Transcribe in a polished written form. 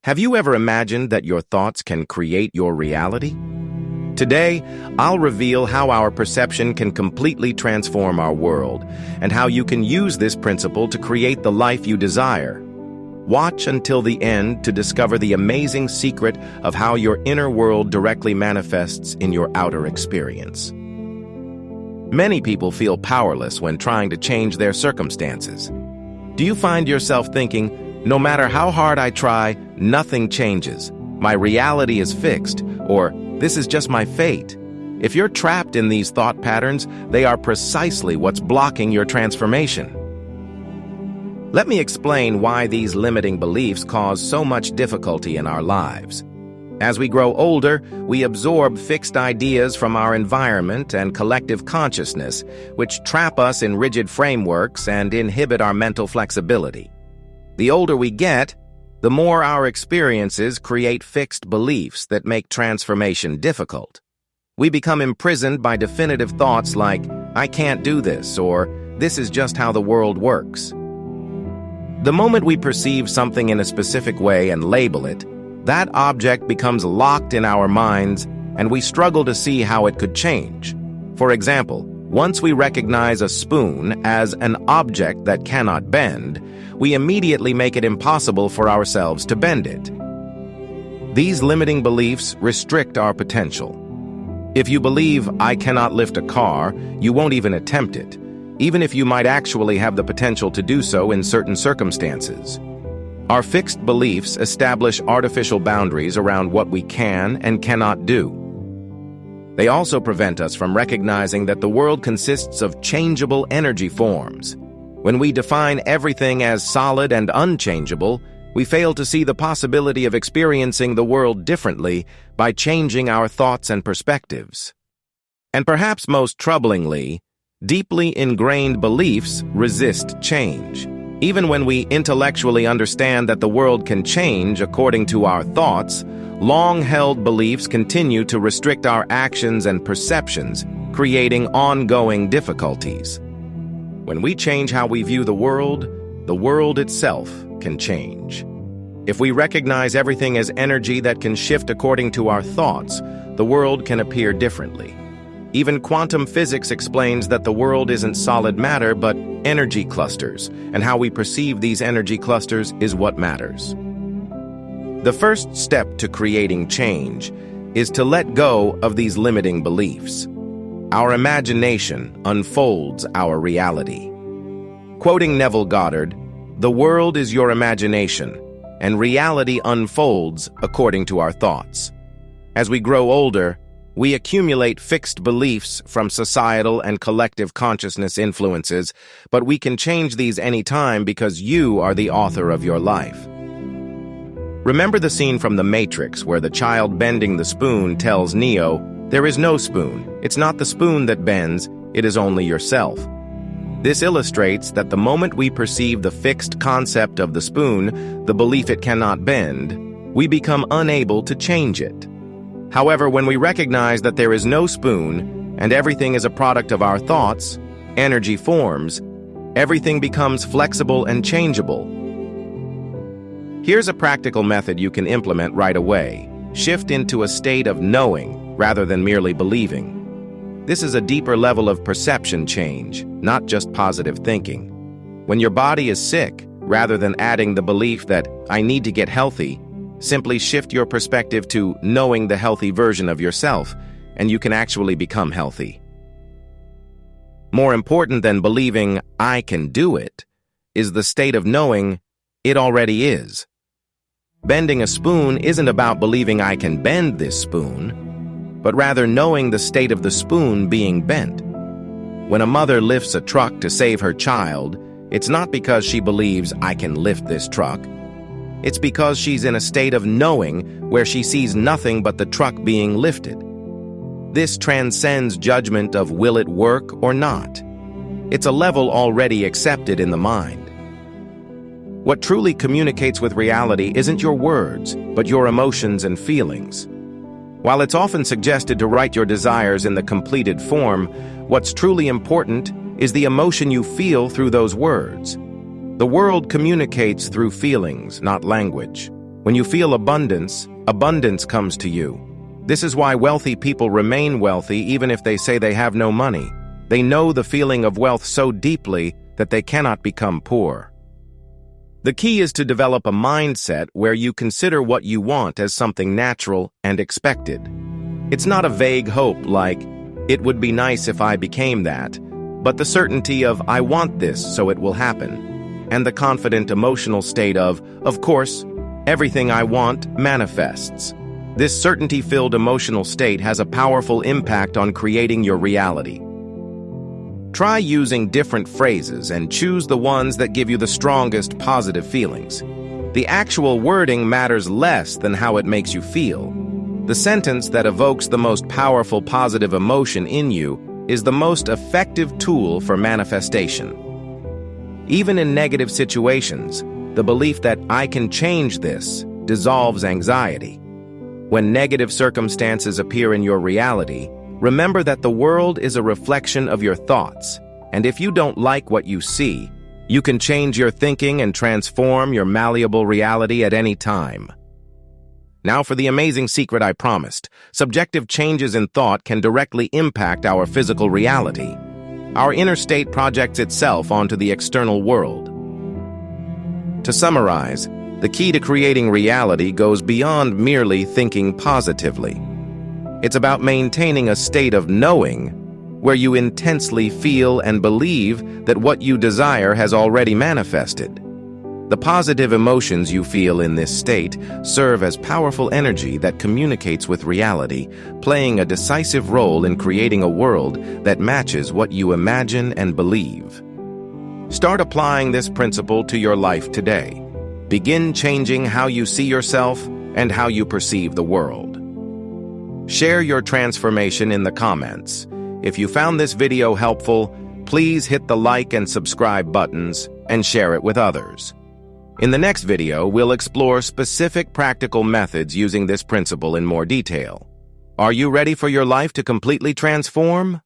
Have you ever imagined that your thoughts can create your reality? Today, I'll reveal how our perception can completely transform our world and how you can use this principle to create the life you desire. Watch until the end to discover the amazing secret of how your inner world directly manifests in your outer experience. Many people feel powerless when trying to change their circumstances. Do you find yourself thinking, no matter how hard I try, nothing changes. My reality is fixed, or this is just my fate. If you're trapped in these thought patterns, they are precisely what's blocking your transformation. Let me explain why these limiting beliefs cause so much difficulty in our lives. As we grow older, we absorb fixed ideas from our environment and collective consciousness, which trap us in rigid frameworks and inhibit our mental flexibility. The older we get, the more our experiences create fixed beliefs that make transformation difficult. We become imprisoned by definitive thoughts like, I can't do this, or this is just how the world works. The moment we perceive something in a specific way and label it, that object becomes locked in our minds, and we struggle to see how it could change. For example, once we recognize a spoon as an object that cannot bend, we immediately make it impossible for ourselves to bend it. These limiting beliefs restrict our potential. If you believe, I cannot lift a car, you won't even attempt it, even if you might actually have the potential to do so in certain circumstances. Our fixed beliefs establish artificial boundaries around what we can and cannot do. They also prevent us from recognizing that the world consists of changeable energy forms. When we define everything as solid and unchangeable, we fail to see the possibility of experiencing the world differently by changing our thoughts and perspectives. And perhaps most troublingly, deeply ingrained beliefs resist change. Even when we intellectually understand that the world can change according to our thoughts, long-held beliefs continue to restrict our actions and perceptions, creating ongoing difficulties. When we change how we view the world itself can change. If we recognize everything as energy that can shift according to our thoughts, the world can appear differently. Even quantum physics explains that the world isn't solid matter but energy clusters, and how we perceive these energy clusters is what matters. The first step to creating change is to let go of these limiting beliefs. Our imagination unfolds our reality. Quoting Neville Goddard, "The world is your imagination, and reality unfolds according to our thoughts." As we grow older, we accumulate fixed beliefs from societal and collective consciousness influences, but we can change these anytime because you are the author of your life. Remember the scene from The Matrix where the child bending the spoon tells Neo, "There is no spoon. It's not the spoon that bends, it is only yourself." This illustrates that the moment we perceive the fixed concept of the spoon, the belief it cannot bend, we become unable to change it. However, when we recognize that there is no spoon and everything is a product of our thoughts, energy forms, everything becomes flexible and changeable. Here's a practical method you can implement right away. Shift into a state of knowing rather than merely believing. This is a deeper level of perception change, not just positive thinking. When your body is sick, rather than adding the belief that I need to get healthy, simply shift your perspective to knowing the healthy version of yourself, and you can actually become healthy. More important than believing I can do it is the state of knowing it already is. Bending a spoon isn't about believing I can bend this spoon, but rather knowing the state of the spoon being bent. When a mother lifts a truck to save her child, it's not because she believes I can lift this truck. It's because she's in a state of knowing where she sees nothing but the truck being lifted. This transcends judgment of will it work or not. It's a level already accepted in the mind. What truly communicates with reality isn't your words, but your emotions and feelings. While it's often suggested to write your desires in the completed form, what's truly important is the emotion you feel through those words. The world communicates through feelings, not language. When you feel abundance, abundance comes to you. This is why wealthy people remain wealthy even if they say they have no money. They know the feeling of wealth so deeply that they cannot become poor. The key is to develop a mindset where you consider what you want as something natural and expected. It's not a vague hope like, "It would be nice if I became that," but the certainty of, "I want this, so it will happen," and the confident emotional state of course, everything I want manifests. This certainty-filled emotional state has a powerful impact on creating your reality. Try using different phrases and choose the ones that give you the strongest positive feelings. The actual wording matters less than how it makes you feel. The sentence that evokes the most powerful positive emotion in you is the most effective tool for manifestation. Even in negative situations, the belief that "I can change this" dissolves anxiety. When negative circumstances appear in your reality, remember that the world is a reflection of your thoughts, and if you don't like what you see, you can change your thinking and transform your malleable reality at any time. Now for the amazing secret I promised. Subjective changes in thought can directly impact our physical reality. Our inner state projects itself onto the external world. To summarize, the key to creating reality goes beyond merely thinking positively. It's about maintaining a state of knowing where you intensely feel and believe that what you desire has already manifested. The positive emotions you feel in this state serve as powerful energy that communicates with reality, playing a decisive role in creating a world that matches what you imagine and believe. Start applying this principle to your life today. Begin changing how you see yourself and how you perceive the world. Share your transformation in the comments. If you found this video helpful, please hit the like and subscribe buttons and share it with others. In the next video, we'll explore specific practical methods using this principle in more detail. Are you ready for your life to completely transform?